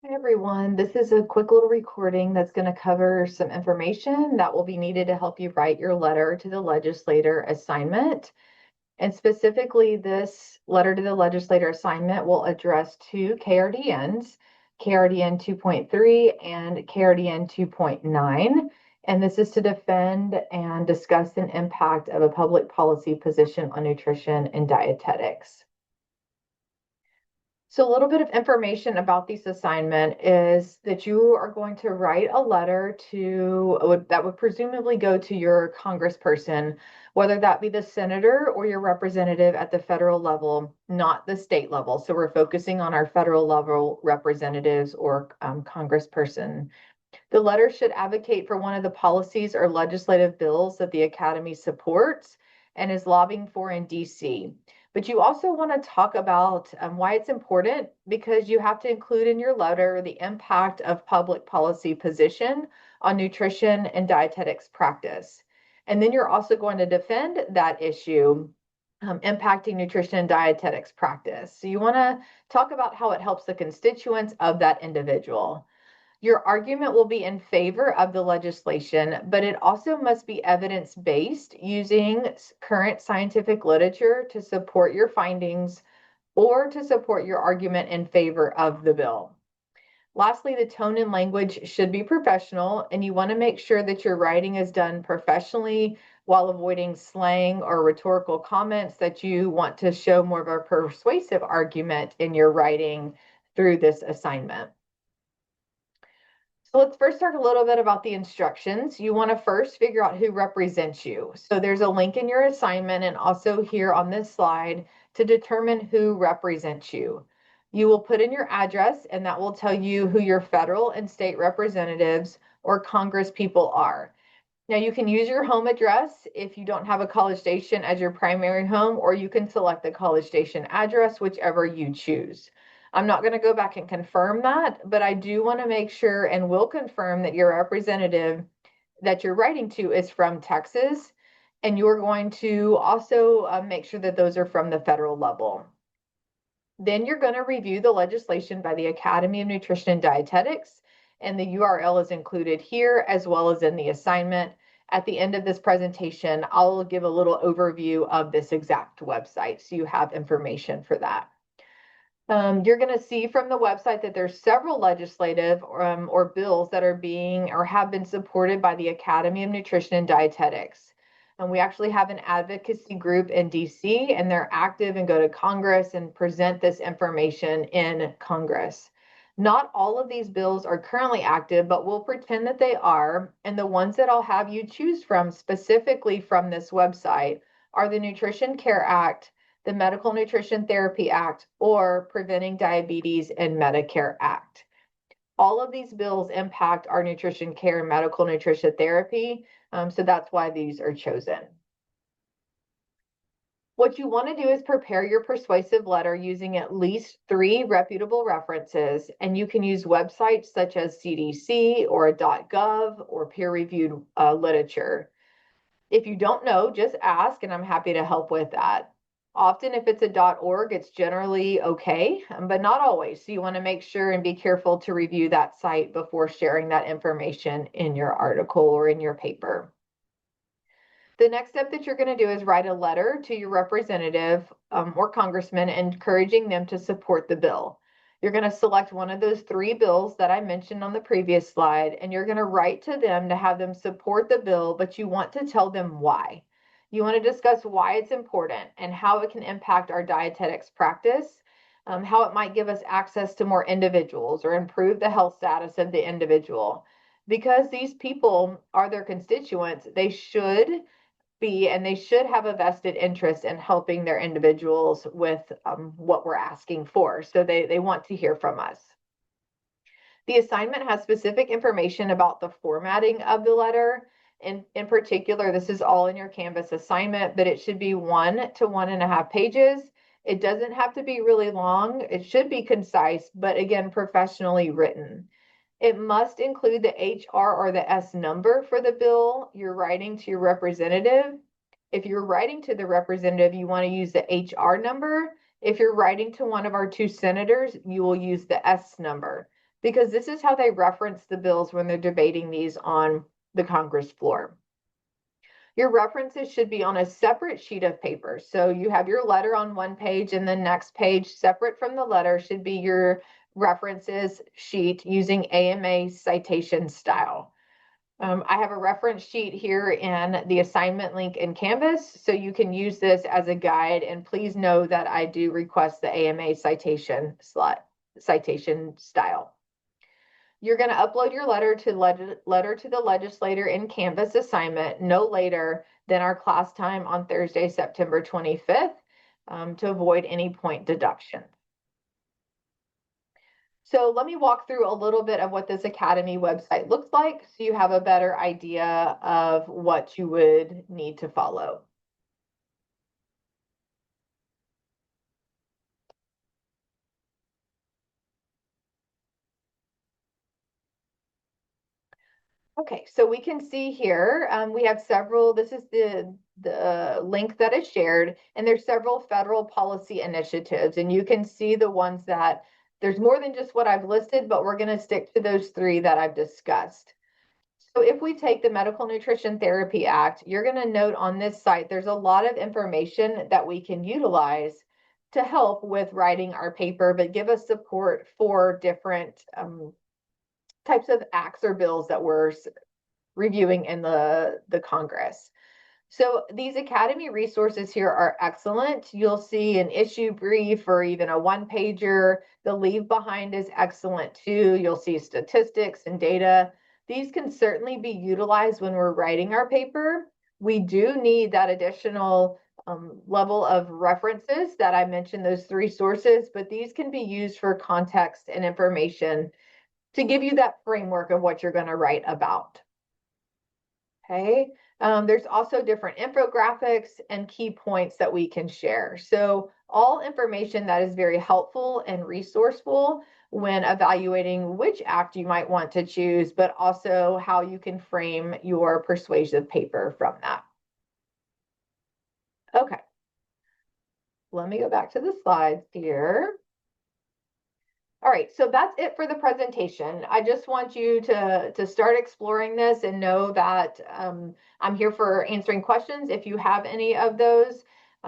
Hi everyone, this is a quick little recording that's going to cover some information that will be needed to help you write your letter to the legislator assignment. And specifically, this letter to the legislator assignment will address two KRDNs, KRDN 2.3 and KRDN 2.9. And this is to defend and discuss an impact of a public policy position on nutrition and dietetics. So a little bit of information about this assignment is that you are going to write a letter that would presumably go to your congressperson, whether that be the senator or your representative at the federal level, not the state level. So we're focusing on our federal level representatives or congressperson. The letter should advocate for one of the policies or legislative bills that the Academy supports and is lobbying for in DC. But you also want to talk about why it's important because you have to include in your letter the impact of public policy position on nutrition and dietetics practice. And then you're also going to defend that issue impacting nutrition and dietetics practice. So you want to talk about how it helps the constituents of that individual. Your argument will be in favor of the legislation, but it also must be evidence-based using current scientific literature to support your findings or to support your argument in favor of the bill. Lastly, the tone and language should be professional, and you want to make sure that your writing is done professionally while avoiding slang or rhetorical comments that you want to show more of a persuasive argument in your writing through this assignment. So let's first talk a little bit about the instructions. You want to first figure out who represents you. So there's a link in your assignment and also here on this slide to determine who represents you. You will put in your address and that will tell you who your federal and state representatives or Congress people are. Now you can use your home address if you don't have a College Station as your primary home, or you can select the College Station address, whichever you choose. I'm not going to go back and confirm that, but I do want to make sure and will confirm that your representative that you're writing to is from Texas, and you're going to also make sure that those are from the federal level. Then you're going to review the legislation by the Academy of Nutrition and Dietetics, and the URL is included here as well as in the assignment. At the end of this presentation, I'll give a little overview of this exact website so you have information for that. You're going to see from the website that there's several legislative or bills that are being or have been supported by the Academy of Nutrition and Dietetics. And we actually have an advocacy group in DC, and they're active and go to Congress and present this information in Congress. Not all of these bills are currently active, but we'll pretend that they are. And the ones that I'll have you choose from specifically from this website are the Nutrition Care Act, the Medical Nutrition Therapy Act, or Preventing Diabetes and Medicare Act. All of these bills impact our nutrition care and medical nutrition therapy, so that's why these are chosen. What you want to do is prepare your persuasive letter using at least 3 reputable references, and you can use websites such as CDC or a .gov or peer-reviewed literature. If you don't know, just ask, and I'm happy to help with that. Often, if it's a .org, it's generally okay, but not always. So you want to make sure and be careful to review that site before sharing that information in your article or in your paper. The next step that you're going to do is write a letter to your representative or congressman encouraging them to support the bill. You're going to select one of those 3 bills that I mentioned on the previous slide, and you're going to write to them to have them support the bill, but you want to tell them why. You want to discuss why it's important and how it can impact our dietetics practice, how it might give us access to more individuals or improve the health status of the individual. Because these people are their constituents, they should be and they should have a vested interest in helping their individuals with what we're asking for. So they want to hear from us. The assignment has specific information about the formatting of the letter. In particular, this is all in your Canvas assignment, but it should be 1 to 1.5 pages. It doesn't have to be really long. It should be concise, but again, professionally written. It must include the HR or the S number for the bill you're writing to your representative. If you're writing to the representative, you want to use the HR number. If you're writing to one of our 2 senators, you will use the S number, because this is how they reference the bills when they're debating these on the Congress floor. Your references should be on a separate sheet of paper. So you have your letter on one page, and the next page, separate from the letter, should be your references sheet using AMA citation style. I have a reference sheet here in the assignment link in Canvas, so you can use this as a guide. And please know that I do request the AMA citation style. You're going to upload your letter to the legislator in Canvas assignment no later than our class time on Thursday, September 25th, to avoid any point deduction. So let me walk through a little bit of what this Academy website looks like so you have a better idea of what you would need to follow. Okay, so we can see here, we have several, this is the link that is shared, and there's several federal policy initiatives, and you can see the ones that, there's more than just what I've listed, but we're gonna stick to those three that I've discussed. So if we take the Medical Nutrition Therapy Act, you're gonna note on this site, there's a lot of information that we can utilize to help with writing our paper, but give us support for different types of acts or bills that we're reviewing in the Congress. So these Academy resources here are excellent. You'll see an issue brief or even a one-pager. The leave behind is excellent too. You'll see statistics and data. These can certainly be utilized when we're writing our paper. We do need that additional level of references that I mentioned, those three sources, but these can be used for context and information to give you that framework of what you're going to write about. Okay, there's also different infographics and key points that we can share. So all information that is very helpful and resourceful when evaluating which act you might want to choose, but also how you can frame your persuasive paper from that. Okay, let me go back to the slides here. All right, so that's it for the presentation. I just want you to start exploring this and know that I'm here for answering questions if you have any of those.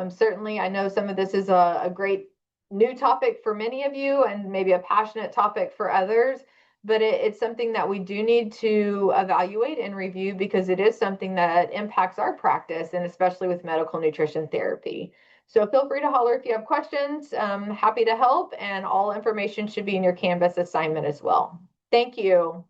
Certainly, I know some of this is a great new topic for many of you and maybe a passionate topic for others, but it's something that we do need to evaluate and review because it is something that impacts our practice, and especially with medical nutrition therapy. So feel free to holler if you have questions. I'm happy to help, and all information should be in your Canvas assignment as well. Thank you.